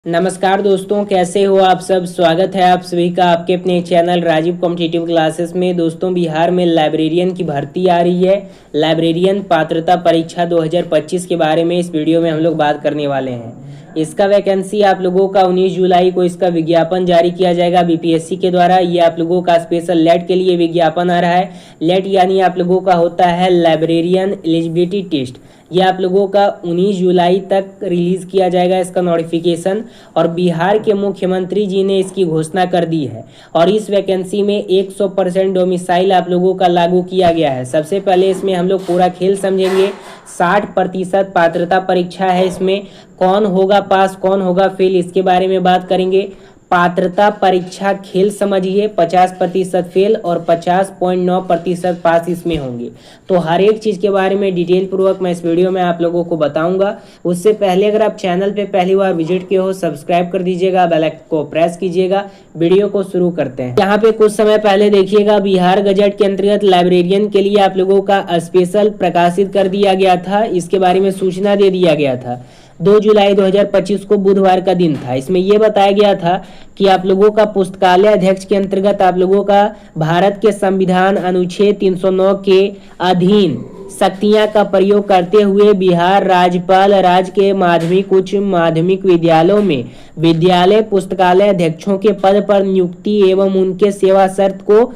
नमस्कार दोस्तों, कैसे हो आप सब। स्वागत है आप सभी का आपके अपने चैनल राजीव कॉम्पिटिटिव क्लासेस में। दोस्तों, बिहार में लाइब्रेरियन की भर्ती आ रही है। लाइब्रेरियन पात्रता परीक्षा 2025 के बारे में इस वीडियो में हम लोग बात करने वाले हैं। इसका वैकेंसी आप लोगों का 19 जुलाई को इसका विज्ञापन जारी किया जाएगा बीपीएससी के द्वारा। ये आप लोगों का स्पेशल लेट के लिए विज्ञापन आ रहा है। लेट यानी आप लोगों का होता है लाइब्रेरियन एलिजिबिलिटी टेस्ट। ये आप लोगों का 19 जुलाई तक रिलीज़ किया जाएगा इसका नोटिफिकेशन। और बिहार के मुख्यमंत्री जी ने इसकी घोषणा कर दी है। और इस वैकेंसी में 100% डोमिसाइल आप लोगों का लागू किया गया है। सबसे पहले इसमें हम लोग पूरा खेल समझेंगे। 60% पात्रता परीक्षा है। इसमें कौन होगा पास, कौन होगा फेल, इसके बारे में बात करेंगे। पात्रता परीक्षा खेल समझिए, 50% फेल और 50.9% पास इसमें होंगे। तो हर एक चीज़ के बारे में डिटेल पूर्वक मैं इस वीडियो में आप लोगों को बताऊंगा। उससे पहले अगर आप चैनल पे पहली बार विजिट किए हो, सब्सक्राइब कर दीजिएगा, बेल आइकन को प्रेस कीजिएगा। वीडियो को शुरू करते हैं। यहाँ पे कुछ समय पहले देखिएगा, बिहार गजट के अंतर्गत लाइब्रेरियन के लिए आप लोगों का स्पेशल प्रकाशित कर दिया गया था। इसके बारे में सूचना दे दिया गया था। 2 जुलाई 2025 को बुधवार का दिन था। इसमें यह बताया गया था कि आप लोगों का पुस्तकालय अध्यक्ष के अंतर्गत आप लोगों का भारत के संविधान अनुच्छेद 309 के अधीन शक्तियां का प्रयोग करते हुए बिहार राज्यपाल राज्य के माध्यमिक उच्च माध्यमिक विद्यालयों में विद्यालय पुस्तकालय अध्यक्षों के पद पर नियुक्ति एवं उनके सेवा शर्त को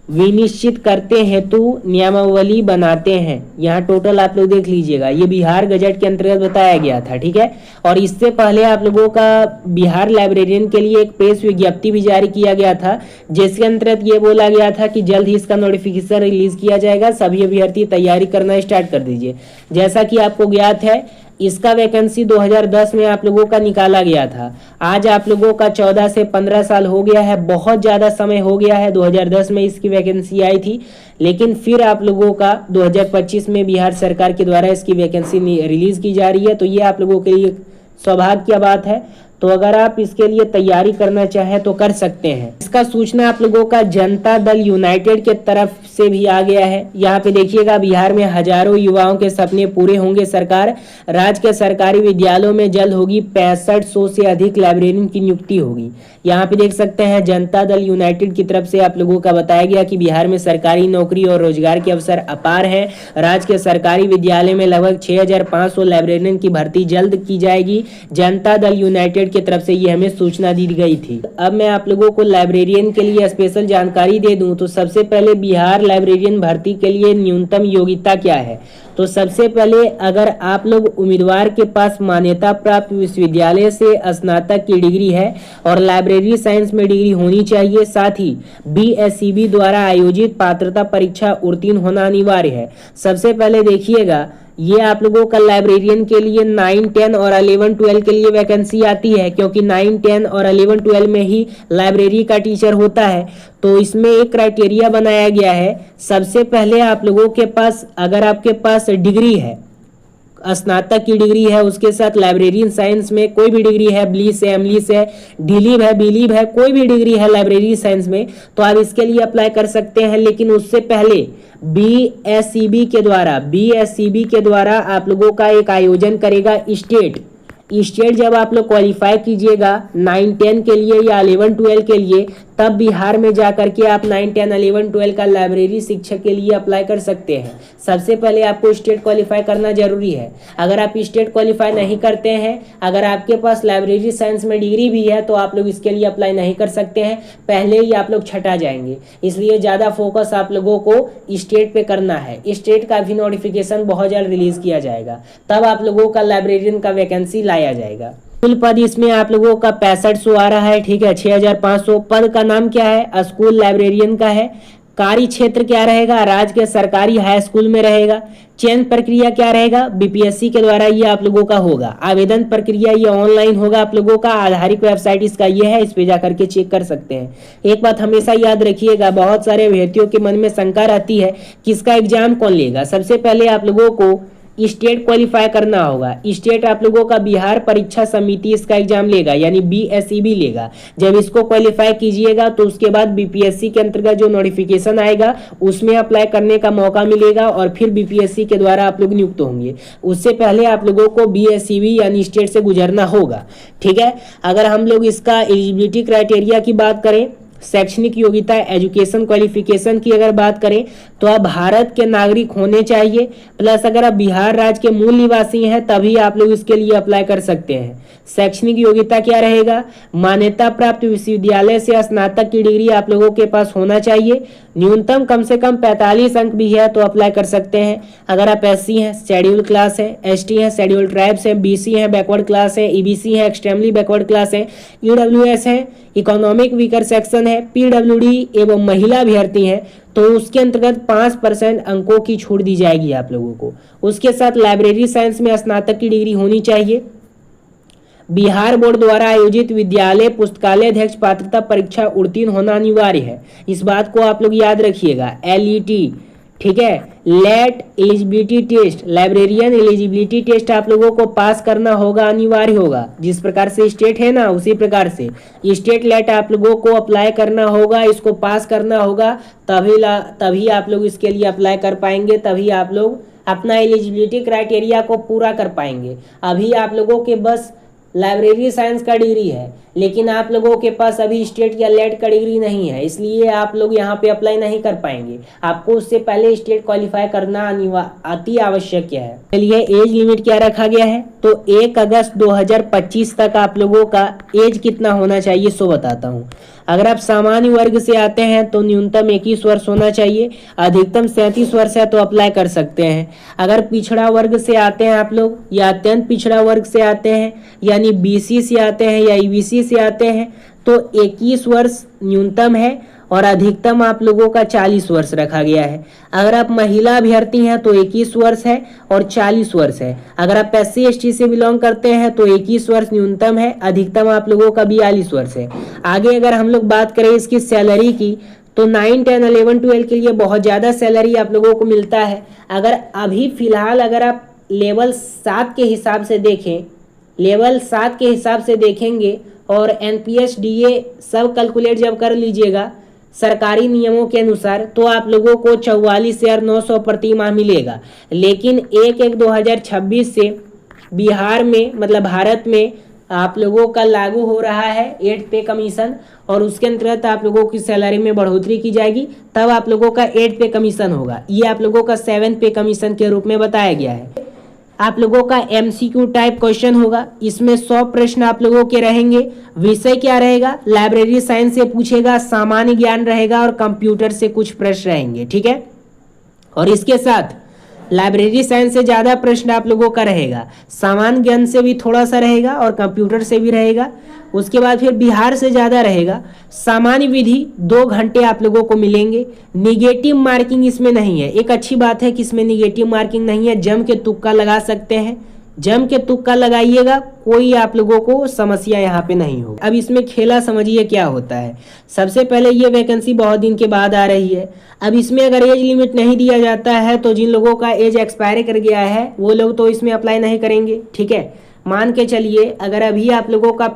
विनिश्चित करते हेतु नियमावली बनाते हैं। यहाँ टोटल आप लोग देख लीजिएगा, ये बिहार गजट के अंतर्गत बताया गया था, ठीक है। और इससे पहले आप लोगों का बिहार लाइब्रेरियन के लिए एक प्रेस विज्ञप्ति भी जारी किया गया था, जिसके अंतर्गत ये बोला गया था कि जल्द ही इसका नोटिफिकेशन रिलीज किया जाएगा। सभी अभ्यर्थी तैयारी करना स्टार्ट कर दीजिए। जैसा कि आपको ज्ञात है, इसका वैकेंसी 2010 में आप लोगों का निकाला गया था। आज आप लोगों का 14 से 15 साल हो गया है, बहुत ज़्यादा समय हो गया है। 2010 में इसकी वैकेंसी आई थी, लेकिन फिर आप लोगों का 2025 में बिहार सरकार के द्वारा इसकी वैकेंसी रिलीज की जा रही है। तो ये आप लोगों के लिए सौभाग्य की बात है। तो अगर आप इसके लिए तैयारी करना चाहें तो कर सकते हैं। इसका सूचना आप लोगों का जनता दल यूनाइटेड के तरफ से भी आ गया है। यहाँ पे देखिएगा, बिहार में हजारों युवाओं के सपने पूरे होंगे। सरकार राज्य के सरकारी विद्यालयों में जल्द होगी 6500 से अधिक लाइब्रेरियन की नियुक्ति होगी। यहाँ पे देख सकते हैं, जनता दल यूनाइटेड की तरफ से आप लोगों का बताया गया कि बिहार में सरकारी नौकरी और रोजगार के अवसर अपार हैं। राज्य के सरकारी विद्यालय में लगभग 6500 लाइब्रेरियन की भर्ती जल्द की जाएगी। जनता दल यूनाइटेड की तरफ से ये हमें सूचना दी गई थी। अब मैं आप लोगों को लाइब्रेरियन के लिए स्पेशल जानकारी दे दूं तो सबसे पहले बिहार लाइब्रेरियन भर्ती के लिए न्यूनतम योग्यता क्या है। तो सबसे पहले अगर आप लोग उम्मीदवार के पास मान्यता प्राप्त विश्वविद्यालय से स्नातक की डिग्री है और लाइब्रेरी साइंस में डिग्री होनी चाहिए, साथ ही बीएसईबी द्वारा आयोजित पात्रता परीक्षा उत्तीर्ण होना अनिवार्य है। सबसे पहले देखिएगा, ये आप लोगों का लाइब्रेरियन के लिए 9, 10 और 11, 12 के लिए वैकेंसी आती है, क्योंकि 9, 10 और 11, 12 में ही लाइब्रेरी का टीचर होता है। तो इसमें एक क्राइटेरिया बनाया गया है। सबसे पहले आप लोगों के पास, अगर आपके पास डिग्री है, स्नातक की डिग्री है, उसके साथ लाइब्रेरियन साइंस में कोई भी डिग्री है, ब्लिस है, एमलिस है, डिलीव है, बिलीव है, कोई भी डिग्री है लाइब्रेरी साइंस में, तो आप इसके लिए अप्लाई कर सकते हैं। लेकिन उससे पहले बीएसईबी के द्वारा आप लोगों का एक आयोजन करेगा स्टेट। जब आप लोग क्वालिफाई कीजिएगा 9, 10 के लिए या 11, 12 के लिए, तब बिहार में जाकर के आप 9, 10, 11, 12 का लाइब्रेरी शिक्षक के लिए अप्लाई कर सकते हैं। सबसे पहले आपको स्टेट क्वालिफाई करना जरूरी है। अगर आप स्टेट क्वालिफाई नहीं करते हैं, अगर आपके पास लाइब्रेरी साइंस में डिग्री भी है, तो आप लोग इसके लिए अप्लाई नहीं कर सकते हैं। पहले ही आप लोग छटा जाएंगे। इसलिए ज़्यादा फोकस आप लोगों को स्टेट पे करना है। स्टेट का भी नोटिफिकेशन बहुत जल्द रिलीज किया जाएगा, तब आप लोगों का लाइब्रेरियन का वैकेंसी लाया जाएगा। कुल पद इसमें आप लोगों का 6500 आ रहा है, ठीक है। 6500 पद का नाम क्या है, स्कूल लाइब्रेरियन का है। कार्य क्षेत्र क्या रहेगा, राज्य के सरकारी हाई स्कूल में रहेगा। चयन प्रक्रिया क्या रहेगा, बीपीएससी के द्वारा ये आप लोगों का होगा। आवेदन प्रक्रिया ये ऑनलाइन होगा आप लोगों का। आधारिक वेबसाइट इसका ये है, इस पे जाकर के चेक कर सकते हैं। एक बात हमेशा याद रखिएगा, बहुत सारे अभ्यर्थियों के मन में शंका रहती है कि इसका एग्जाम कौन लेगा। सबसे पहले आप लोगों को स्टेट क्वालिफाई करना होगा। स्टेट आप लोगों का बिहार परीक्षा समिति इसका एग्जाम लेगा, यानी BSEB लेगा। जब इसको क्वालिफाई कीजिएगा तो उसके बाद BPSC के अंतर्गत जो नोटिफिकेशन आएगा उसमें अप्लाई करने का मौका मिलेगा और फिर BPSC के द्वारा आप लोग नियुक्त होंगे। उससे पहले आप लोगों को BSEB यानी स्टेट से गुजरना होगा, ठीक है। अगर हम लोग इसका एलिजिबिलिटी क्राइटेरिया की बात करें, शैक्षणिक योग्यता, एजुकेशन क्वालिफिकेशन की अगर बात करें तो आप भारत के नागरिक होने चाहिए, प्लस अगर आप बिहार राज्य के मूल निवासी हैं तभी आप लोग इसके लिए अप्लाई कर सकते हैं। शैक्षणिक योग्यता क्या रहेगा, मान्यता प्राप्त विश्वविद्यालय से स्नातक की डिग्री आप लोगों के पास होना चाहिए। न्यूनतम कम से कम 45 अंक भी है तो अप्लाई कर सकते हैं। अगर आप SC हैं, शेड्यूल क्लास है, ST हैं, शेड्यूल ट्राइब्स हैं, BC हैं, बैकवर्ड क्लास है, EBC है, एक्सट्रीमली बैकवर्ड क्लास है, EWS है, इकोनॉमिक वीकर सेक्शन है, PWD एवं महिला अभ्यर्थी हैं तो उसके अंतर्गत 5% अंकों की छूट दी जाएगी आप लोगों को। उसके साथ लाइब्रेरी साइंस में स्नातक की डिग्री होनी चाहिए। बिहार बोर्ड द्वारा आयोजित विद्यालय पुस्तकालय अध्यक्ष पात्रता परीक्षा उत्तीर्ण होना अनिवार्य है। इस बात को आप लोग याद रखिएगा, LET, ठीक है, LET eligibility test, librarian eligibility test आप लोगों को पास करना होगा, अनिवार्य होगा। जिस प्रकार से स्टेट है ना उसी प्रकार से स्टेट लेट आप लोगों को अप्लाई करना होगा, इसको पास करना होगा, तभी आप लोग इसके लिए अप्लाई कर पाएंगे, तभी आप लोग अपना एलिजिबिलिटी क्राइटेरिया को पूरा कर पाएंगे। अभी आप लोगों के बस लाइब्रेरी साइंस का डिग्री है लेकिन आप लोगों के पास अभी स्टेट या लेट का डिग्री नहीं है, इसलिए आप लोग यहाँ पे अप्लाई नहीं कर पाएंगे। आपको उससे पहले स्टेट क्वालिफाई करना अति आवश्यक है। चलिए एज लिमिट क्या रखा गया है, तो 1 अगस्त 2025 तक आप लोगों का एज कितना होना चाहिए सो बताता हूँ। अगर आप सामान्य वर्ग से आते हैं तो न्यूनतम 21 वर्ष होना चाहिए, अधिकतम 37 वर्ष है तो अप्लाई कर सकते हैं। अगर पिछड़ा वर्ग से आते हैं आप लोग या अत्यंत पिछड़ा वर्ग से आते हैं यानी BC से आते हैं या EBC से आते हैं तो 21 वर्ष न्यूनतम है और अधिकतम आप लोगों का 40 वर्ष रखा गया है। अगर आप महिला अभ्यर्थी हैं तो 21 वर्ष है और 40 वर्ष है। अगर आप SC ST से बिलोंग करते हैं तो 21 वर्ष न्यूनतम है, अधिकतम आप लोगों का 42 वर्ष है। आगे अगर हम लोग बात करें इसकी सैलरी की तो 9, 10, 11, 12 के लिए बहुत ज़्यादा सैलरी आप लोगों को मिलता है। अगर अभी फिलहाल अगर आप लेवल 7 के हिसाब से देखें, लेवल 7 के हिसाब से देखेंगे और NPS DA सब कैलकुलेट जब कर लीजिएगा सरकारी नियमों के अनुसार तो आप लोगों को 44,900 प्रति माह मिलेगा। लेकिन 1/1/2026 से बिहार में मतलब भारत में आप लोगों का लागू हो रहा है 8 पे कमीशन और उसके अंतर्गत आप लोगों की सैलरी में बढ़ोतरी की जाएगी, तब आप लोगों का 8 पे कमीशन होगा। ये आप लोगों का 7 पे कमीशन के रूप में बताया गया है। आप लोगों का MCQ टाइप क्वेश्चन होगा, इसमें 100 प्रश्न आप लोगों के रहेंगे। विषय क्या रहेगा, लाइब्रेरी साइंस से पूछेगा, सामान्य ज्ञान रहेगा और कंप्यूटर से कुछ प्रश्न रहेंगे, ठीक है। और इसके साथ लाइब्रेरी साइंस से ज़्यादा प्रश्न आप लोगों का रहेगा, सामान्य ज्ञान से भी थोड़ा सा रहेगा और कंप्यूटर से भी रहेगा। उसके बाद फिर बिहार से ज़्यादा रहेगा। सामान्य विधि 2 घंटे आप लोगों को मिलेंगे। निगेटिव मार्किंग इसमें नहीं है, एक अच्छी बात है कि इसमें निगेटिव मार्किंग नहीं है, जम के तुक्का लगा सकते हैं, जम के तुक्का लगाइएगा, कोई आप लोगों को समस्या यहाँ पे नहीं होगी। अब इसमें खेला समझिए क्या होता है। सबसे पहले ये वैकेंसी बहुत दिन के बाद आ रही है। अब इसमें अगर एज लिमिट नहीं दिया जाता है तो जिन लोगों का एज एक्सपायर कर गया है वो लोग तो इसमें अप्लाई नहीं करेंगे, ठीक है। मान के चलिए अगर अभी आप लोगों का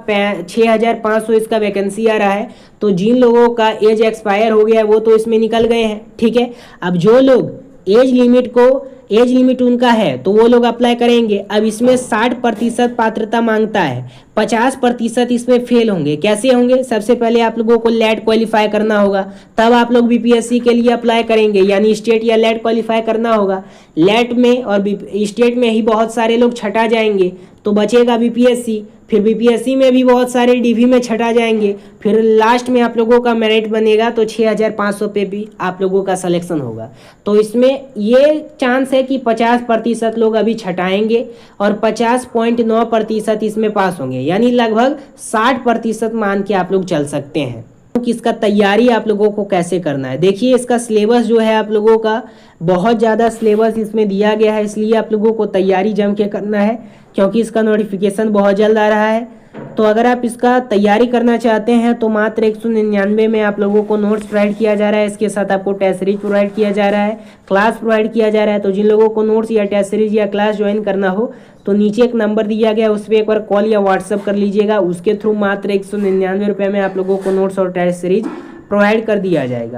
6,500 इसका वैकेंसी आ रहा है तो जिन लोगों का एज एक्सपायर हो गया है वो तो इसमें निकल गए हैं, ठीक है। अब जो लोग एज लिमिट उनका है तो वो लोग अप्लाई करेंगे। अब इसमें 60% पात्रता मांगता है, 50% इसमें फेल होंगे। कैसे होंगे, सबसे पहले आप लोगों को लेट क्वालिफाई करना होगा, तब आप लोग BPSC के लिए अप्लाई करेंगे, यानी स्टेट या लेट क्वालिफाई करना होगा। लेट में और स्टेट में ही बहुत सारे लोग छटा जाएंगे तो बचेगा BPSC, फिर BPSC में भी बहुत सारे DV में छटा जाएंगे, फिर लास्ट में आप लोगों का मेरिट बनेगा तो 6,500 पे भी आप लोगों का सिलेक्शन होगा। तो इसमें ये चांस है कि 50% लोग अभी छटाएंगे और 50.9% इसमें पास होंगे, यानी लगभग 60% मान के आप लोग चल सकते हैं। कि इसका तैयारी आप लोगों को कैसे करना है, देखिए इसका सिलेबस जो है आप लोगों का बहुत ज़्यादा सिलेबस इसमें दिया गया है, इसलिए आप लोगों को तैयारी जम के करना है, क्योंकि इसका नोटिफिकेशन बहुत जल्द आ रहा है। तो अगर आप इसका तैयारी करना चाहते हैं तो मात्र 199 में आप लोगों को नोट्स प्रोवाइड किया जा रहा है। इसके साथ आपको टेस्ट सीरीज प्रोवाइड किया जा रहा है, क्लास प्रोवाइड किया जा रहा है। तो जिन लोगों को नोट्स या टेस्ट सीरीज या क्लास ज्वाइन करना हो तो नीचे एक नंबर दिया गया है, उस पर एक बार कॉल या व्हाट्सअप कर लीजिएगा। उसके थ्रू मात्र 199 रुपये में आप लोगों को नोट्स और टेस्ट सीरीज प्रोवाइड कर दिया जाएगा।